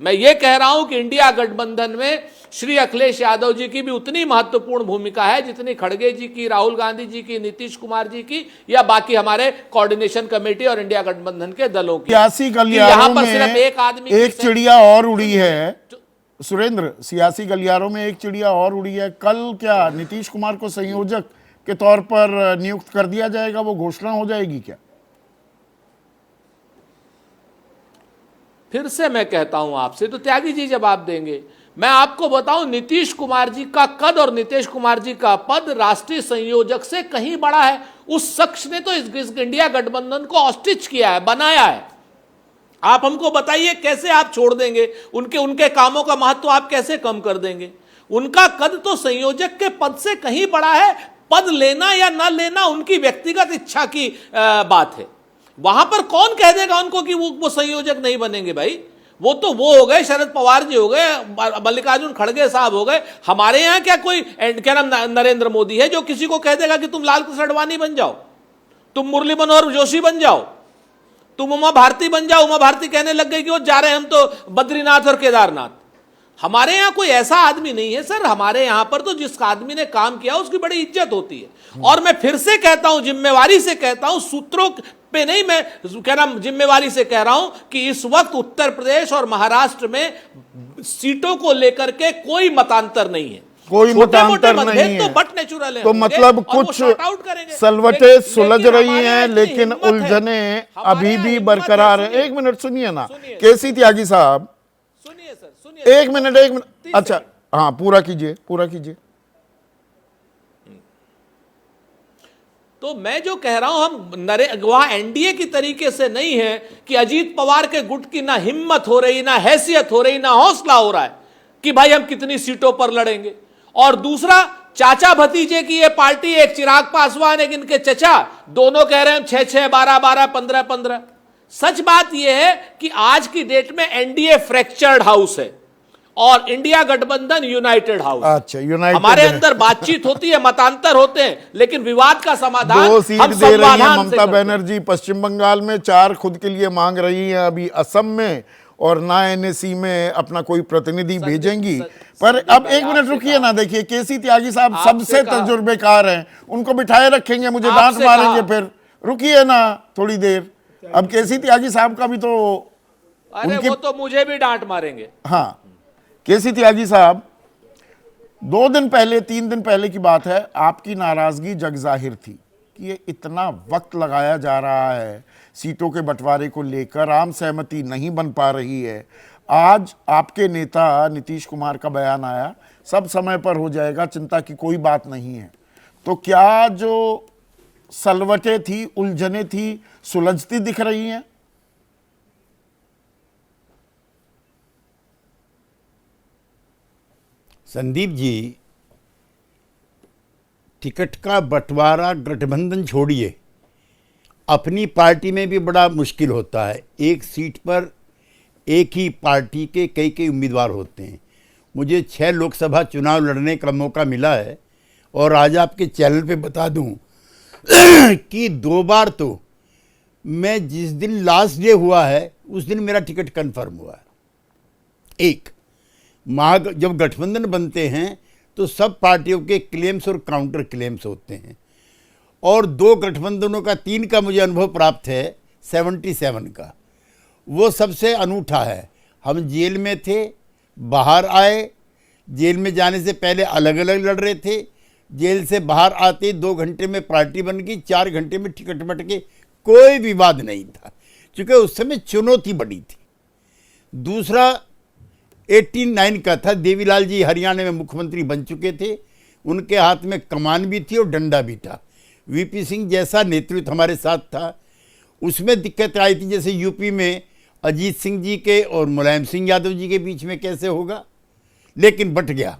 मैं ये कह रहा हूं कि इंडिया गठबंधन में श्री अखिलेश यादव जी की भी उतनी महत्वपूर्ण भूमिका है जितनी खड़गे जी की, राहुल गांधी जी की, नीतीश कुमार जी की, या बाकी हमारे कोऑर्डिनेशन कमेटी और इंडिया गठबंधन के दलों की। सियासी यहाँ गलियारों पर में सिर्फ एक आदमी एक चिड़िया और उड़ी है सुरेंद्र, सियासी गलियारों में एक चिड़िया और उड़ी है। कल क्या नीतीश कुमार को संयोजक के तौर पर नियुक्त कर दिया जाएगा, वो घोषणा हो जाएगी क्या? फिर से मैं कहता हूं आपसे, तो त्यागी जी जवाब देंगे। मैं आपको बताऊं, नीतीश कुमार जी का कद और नीतीश कुमार जी का पद राष्ट्रीय संयोजक से कहीं बड़ा है। उस शख्स ने तो इस इंडिया गठबंधन को ऑस्टिच किया है, बनाया है। आप हमको बताइए कैसे आप छोड़ देंगे उनके कामों का महत्व आप कैसे कम कर देंगे? उनका कद तो संयोजक के पद से कहीं बड़ा है। पद लेना या ना लेना उनकी व्यक्तिगत इच्छा की बात है। वहां पर कौन कह देगा उनको कि वो संयोजक नहीं बनेंगे? भाई वो तो वो हो गए, शरद पवार जी हो गए, मल्लिकार्जुन खड़गे साहब हो गए। हमारे यहाँ क्या कोई क्या नाम नरेंद्र मोदी है जो किसी को कह देगा कि तुम लाल कृष्ण आडवाणी बन जाओ, तुम मुरली मनोहर जोशी बन जाओ, तुम उमा भारती बन जाओ। उमा भारती कहने लग गई कि वो जा रहे हैं हम तो बद्रीनाथ और केदारनाथ। हमारे यहाँ कोई ऐसा आदमी नहीं है सर। हमारे यहाँ पर तो जिस आदमी ने काम किया उसकी बड़ी इज्जत होती है। और मैं फिर से कहता हूं, जिम्मेवारी से कहता हूं, सूत्रों पे नहीं, मैं कह रहा जिम्मेवारी से कह रहा हूं कि इस वक्त उत्तर प्रदेश और महाराष्ट्र में सीटों को लेकर के कोई मतांतर नहीं है। कोई मतांतर नहीं है तो बट नेचुरल है। तो मतलब कुछ सलवटें सुलझ रही हैं, लेकिन उलझने अभी भी बरकरार है। एक मिनट सुनिए ना केसी त्यागी साहब, सुनिए सर, सुनिए। एक मिनट। अच्छा हाँ, पूरा कीजिए। तो मैं जो कह रहा हूं, हम वहां एनडीए की तरीके से नहीं है कि अजीत पवार के गुट की ना हिम्मत हो रही, ना हैसियत हो रही, ना हौसला हो रहा है कि भाई हम कितनी सीटों पर लड़ेंगे। और दूसरा, चाचा भतीजे की ये पार्टी, एक चिराग पासवान, एक इनके चचा, दोनों कह रहे हैं 6-6, 12-12, 15-15। सच बात यह है कि आज की डेट में एनडीए फ्रैक्चर्ड हाउस है और इंडिया गठबंधन यूनाइटेड हाउस। अच्छा, यूनाइटेड हमारे अंदर बातचीत होती है, मतांतर होते हैं, लेकिन विवाद का समाधान 2 सीट हम दे रही है संवाद से ममता करते हैं। बनर्जी पश्चिम बंगाल में, 4 खुद के लिए मांग रही हैं अभी असम में, और ना एनएसी में अपना कोई प्रतिनिधि भेजेंगी। पर अब एक मिनट रुकिए ना, देखिए केसी त्यागी साहब सबसे तजुर्बेकार हैं, उनको बिठाए रखेंगे, मुझे डांट मारेंगे फिर। रुकिए ना थोड़ी देर। अब केसी त्यागी साहब का भी तो, अरे वो तो मुझे भी डांट मारेंगे। हाँ, केसी त्यागी साहब, 2 दिन पहले 3 दिन पहले की बात है, आपकी नाराजगी जग जाहिर थी कि ये इतना वक्त लगाया जा रहा है सीटों के बंटवारे को लेकर, आम सहमति नहीं बन पा रही है। आज आपके नेता नीतीश कुमार का बयान आया, सब समय पर हो जाएगा, चिंता की कोई बात नहीं है। तो क्या जो सलवटें थी, उलझने थी, सुलझती दिख रही हैं? संदीप जी, टिकट का बंटवारा गठबंधन छोड़िए, अपनी पार्टी में भी बड़ा मुश्किल होता है। एक सीट पर एक ही पार्टी के कई उम्मीदवार होते हैं। मुझे 6 लोकसभा चुनाव लड़ने का मौका मिला है और आज आपके चैनल पे बता दूं कि 2 बार तो मैं जिस दिन लास्ट डे हुआ है उस दिन मेरा टिकट कंफर्म हुआ है। एक जब गठबंधन बनते हैं तो सब पार्टियों के क्लेम्स और काउंटर क्लेम्स होते हैं, और 2 गठबंधनों का 3 का मुझे अनुभव प्राप्त है 77 का। वो सबसे अनूठा है। हम जेल में थे, बाहर आए, जेल में जाने से पहले अलग अलग लड़ रहे थे, जेल से बाहर आते 2 घंटे में पार्टी बन गई, 4 घंटे में टिकट बट के, कोई विवाद नहीं था, क्योंकि उस समय चुनौती बड़ी थी। दूसरा 89 का था, देवीलाल जी हरियाणा में मुख्यमंत्री बन चुके थे, उनके हाथ में कमान भी थी और डंडा भी था। वीपी सिंह जैसा नेतृत्व हमारे साथ था। उसमें दिक्कत आई थी, जैसे यूपी में अजीत सिंह जी के और मुलायम सिंह यादव जी के बीच में कैसे होगा, लेकिन बट गया।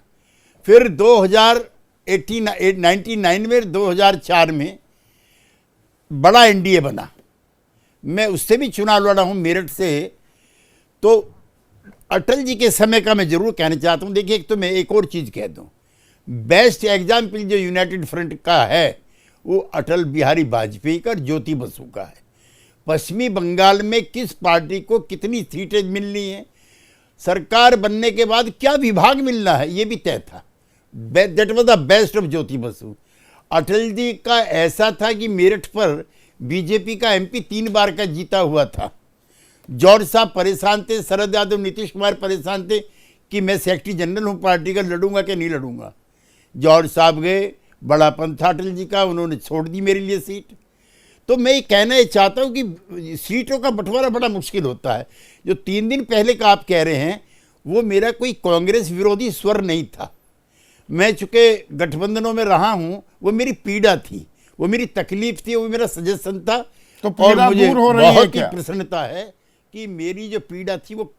फिर 1999 में 2004 में बड़ा एनडीए बना, मैं उससे भी चुनाव लड़ा हूँ मेरठ से। तो अटल जी के समय का मैं जरूर कहना चाहता हूँ। देखिए, एक तो मैं एक और चीज़ कह दूँ, बेस्ट एग्जाम्पल जो यूनाइटेड फ्रंट का है वो अटल बिहारी वाजपेयी का और ज्योति बसु का है। पश्चिमी बंगाल में किस पार्टी को कितनी सीटें मिलनी है, सरकार बनने के बाद क्या विभाग मिलना है, ये भी तय था। That was the best of Jyoti Basu. Atal ji का ऐसा था कि मेरठ पर बीजेपी का एमपी 3 बार का जीता हुआ था। जॉर्ज साहब परेशान थे, शरद यादव, नीतीश कुमार परेशान थे कि मैं सेक्रेटरी जनरल हूँ पार्टी का, लड़ूंगा कि नहीं लड़ूंगा। जॉर्ज साहब गए, बड़ापन था अटल जी का, उन्होंने छोड़ दी मेरे लिए सीट। तो मैं ये कहना ये चाहता हूँ कि सीटों का बंटवारा बड़ा मुश्किल होता है। जो 3 दिन पहले का आप कह रहे हैं वो मेरा कोई कांग्रेस विरोधी स्वर नहीं था। मैं चूँकि गठबंधनों में रहा हूँ, वो मेरी पीड़ा थी, वो मेरी तकलीफ थी, वो मेरा सजेशन था। तो पीड़ा दूर हो रही है बहुत ही क्या? प्रसन्नता है कि मेरी जो पीड़ा थी वो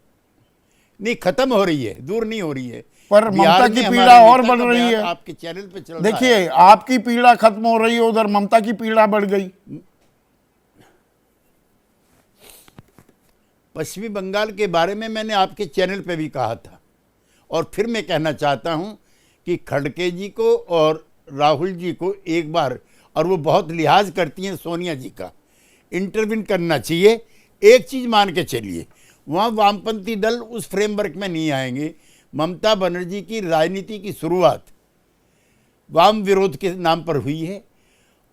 नहीं खत्म हो रही है, दूर नहीं हो रही है। पर बिहार ममता में की हमारे पीड़ा और नेता बढ़ का रही बयान है। आपके चैनल पे चल रहा है। देखिए, आपकी पीड़ा खत्म हो रही है, उधर ममता की पीड़ा बढ़ गई। पश्चिमी बंगाल के बारे में मैंने आपके चैनल पे भी कहा था और फिर मैं कहना चाहता हूं कि खड़गे जी को और राहुल जी को एक बार, और वो बहुत लिहाज करती हैं सोनिया जी का, इंटरविन करना चाहिए। एक चीज़ मान के चलिए, वहाँ वामपंथी दल उस फ्रेमवर्क में नहीं आएंगे। ममता बनर्जी की राजनीति की शुरुआत वाम विरोध के नाम पर हुई है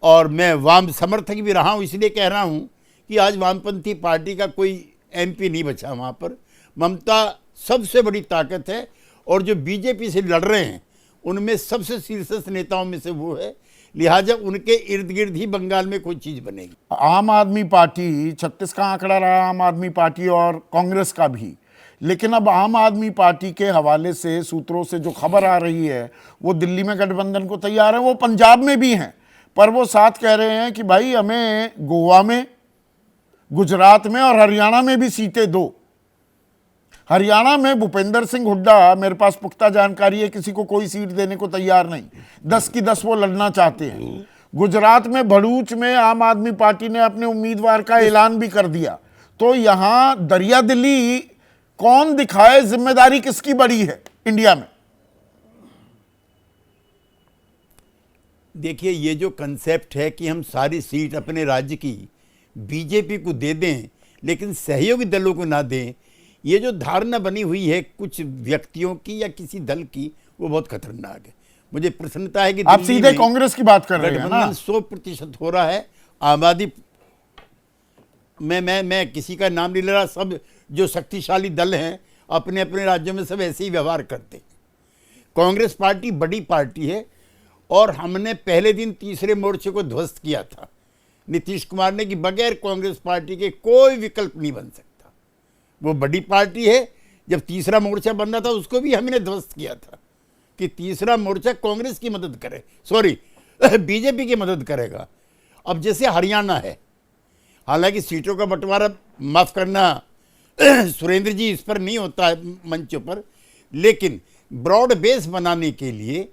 और मैं वाम समर्थक भी रहा हूँ, इसलिए कह रहा हूँ कि आज वामपंथी पार्टी का कोई एमपी नहीं बचा वहाँ पर। ममता सबसे बड़ी ताकत है और जो बीजेपी से लड़ रहे हैं उनमें सबसे शीर्षस्थ नेताओं में से वो है, लिहाजा उनके इर्द गिर्द ही बंगाल में कोई चीज़ बनेगी। आम आदमी पार्टी, 36 का आंकड़ा रहा आम आदमी पार्टी और कांग्रेस का भी, लेकिन अब आम आदमी पार्टी के हवाले से सूत्रों से जो खबर आ रही है वो दिल्ली में गठबंधन को तैयार है, वो पंजाब में भी हैं, पर वो साथ कह रहे हैं कि भाई हमें गोवा में, गुजरात में और हरियाणा में भी सीटें दो। हरियाणा में भूपेंद्र सिंह हुड्डा, मेरे पास पुख्ता जानकारी है, किसी को कोई सीट देने को तैयार नहीं, 10 की 10 वो लड़ना चाहते हैं। गुजरात में भरूच में आम आदमी पार्टी ने अपने उम्मीदवार का ऐलान भी कर दिया। तो यहां दरिया दिली कौन दिखाए, जिम्मेदारी किसकी बड़ी है इंडिया में? देखिए, ये जो कंसेप्ट है कि हम सारी सीट अपने राज्य की बीजेपी को दे दें लेकिन सहयोगी दलों को ना दें, ये जो धारणा बनी हुई है कुछ व्यक्तियों की या किसी दल की, वो बहुत खतरनाक है। मुझे प्रसन्नता है कि आप सीधे कांग्रेस की बात कर रहे हैं ना? 100% हो रहा है। आबादी मैं किसी का नाम नहीं ले रहा, सब जो शक्तिशाली दल हैं अपने अपने राज्यों में सब ऐसे ही व्यवहार करते हैं। कांग्रेस पार्टी बड़ी पार्टी है और हमने पहले दिन तीसरे मोर्चे को ध्वस्त किया था नीतीश कुमार ने कि बगैर कांग्रेस पार्टी के कोई विकल्प नहीं बन सकता। वो बड़ी पार्टी है। जब तीसरा मोर्चा बन रहा था उसको भी हमने ध्वस्त किया था कि तीसरा मोर्चा कांग्रेस की मदद करे, सॉरी बीजेपी की मदद करेगा। अब जैसे हरियाणा है, हालांकि सीटों का बंटवारा माफ करना सुरेंद्र जी इस पर नहीं होता है मंचों पर, लेकिन ब्रॉड बेस बनाने के लिए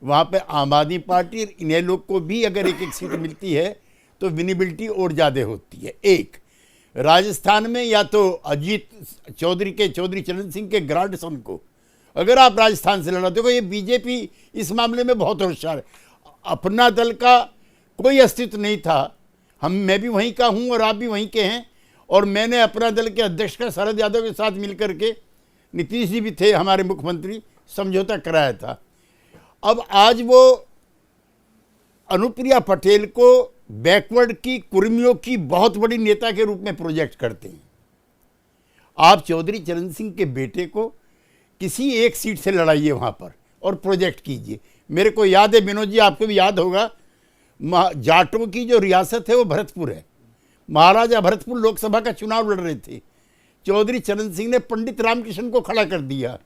वहाँ पे आम आदमी पार्टी इन्हें लोग को भी अगर एक एक सीट मिलती है तो विनिबिलिटी और ज़्यादा होती है। एक राजस्थान में या तो अजीत चौधरी चरण सिंह के ग्रैंडसन को अगर आप राजस्थान से लड़ा, देखो ये बीजेपी इस मामले में बहुत होशियार है। अपना दल का कोई अस्तित्व नहीं था, मैं भी वहीं का हूं और आप भी वहीं के हैं, और मैंने अपना दल के अध्यक्ष का शरद यादव के साथ मिलकर के, नीतीश जी भी थे हमारे मुख्यमंत्री, समझौता कराया था। अब आज वो अनुप्रिया पटेल को बैकवर्ड की कुर्मियों की बहुत बड़ी नेता के रूप में प्रोजेक्ट करते हैं। आप चौधरी चरण सिंह के बेटे को किसी एक सीट से लड़ाइए वहाँ पर और प्रोजेक्ट कीजिए। मेरे को याद है, विनोद जी आपको भी याद होगा, जाटों की जो रियासत है वो भरतपुर है। महाराजा भरतपुर लोकसभा का चुनाव लड़ रहे थे, चौधरी चरण सिंह ने पंडित रामकिशन को खड़ा कर दिया,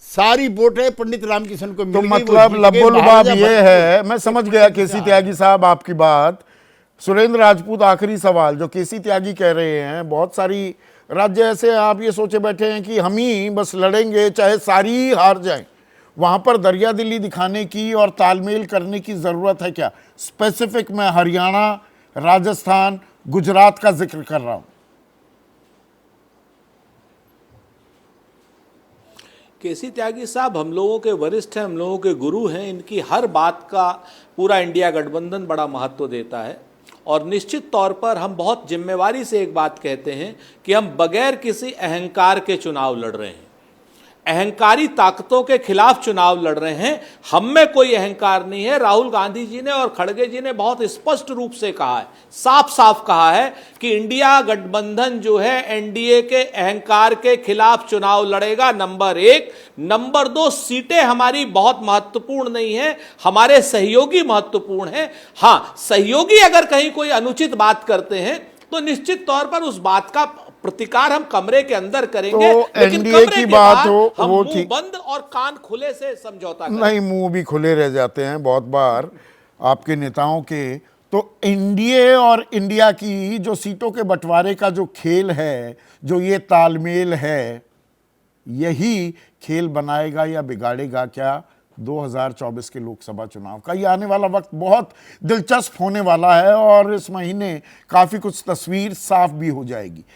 सारी वोटें पंडित रामकिशन को मिल तो गई। मतलब लब्बो-लुबाब ये है, मैं समझ गया केसी त्यागी साहब आपकी बात। सुरेंद्र राजपूत, आखिरी सवाल, जो केसी त्यागी कह रहे हैं, बहुत सारी राज्य ऐसे आप ये सोचे बैठे हैं कि हम ही बस लड़ेंगे चाहे सारी हार जाएं, वहां पर दरिया दिली दिखाने की और तालमेल करने की जरूरत है क्या? स्पेसिफिक मैं हरियाणा, राजस्थान, गुजरात का जिक्र कर रहा हूं। केसी त्यागी साहब हम लोगों के वरिष्ठ हैं, हम लोगों के गुरु हैं, इनकी हर बात का पूरा इंडिया गठबंधन बड़ा महत्व देता है और निश्चित तौर पर हम बहुत जिम्मेवारी से एक बात कहते हैं कि हम बगैर किसी अहंकार के चुनाव लड़ रहे हैं, अहंकारी ताकतों के खिलाफ चुनाव लड़ रहे हैं। हम में कोई अहंकार नहीं है। राहुल गांधी जी ने और खड़गे जी ने बहुत स्पष्ट रूप से कहा है, साफ साफ कहा है कि इंडिया गठबंधन जो है एनडीए के अहंकार के खिलाफ चुनाव लड़ेगा, नंबर 1। नंबर 2, सीटें हमारी बहुत महत्वपूर्ण नहीं है, हमारे सहयोगी महत्वपूर्ण हैं। हां, सहयोगी अगर कहीं कोई अनुचित बात करते हैं तो निश्चित तौर पर उस बात का प्रतिकार हम कमरे के अंदर करेंगे, तो लेकिन एनडीए कमरे की के बात बाहर हो, हम वो मुंह ठीक। बंद और कान खुले से समझौता करें। नहीं, मुंह भी खुले रह जाते हैं बहुत बार आपके नेताओं के। तो एनडीए और इंडिया की जो सीटों के बंटवारे का जो खेल है, जो ये तालमेल है, यही खेल बनाएगा या बिगाड़ेगा क्या 2024 के लोकसभा चुनाव का। ये आने वाला वक्त बहुत दिलचस्प होने वाला है और इस महीने काफ़ी कुछ तस्वीर साफ भी हो जाएगी।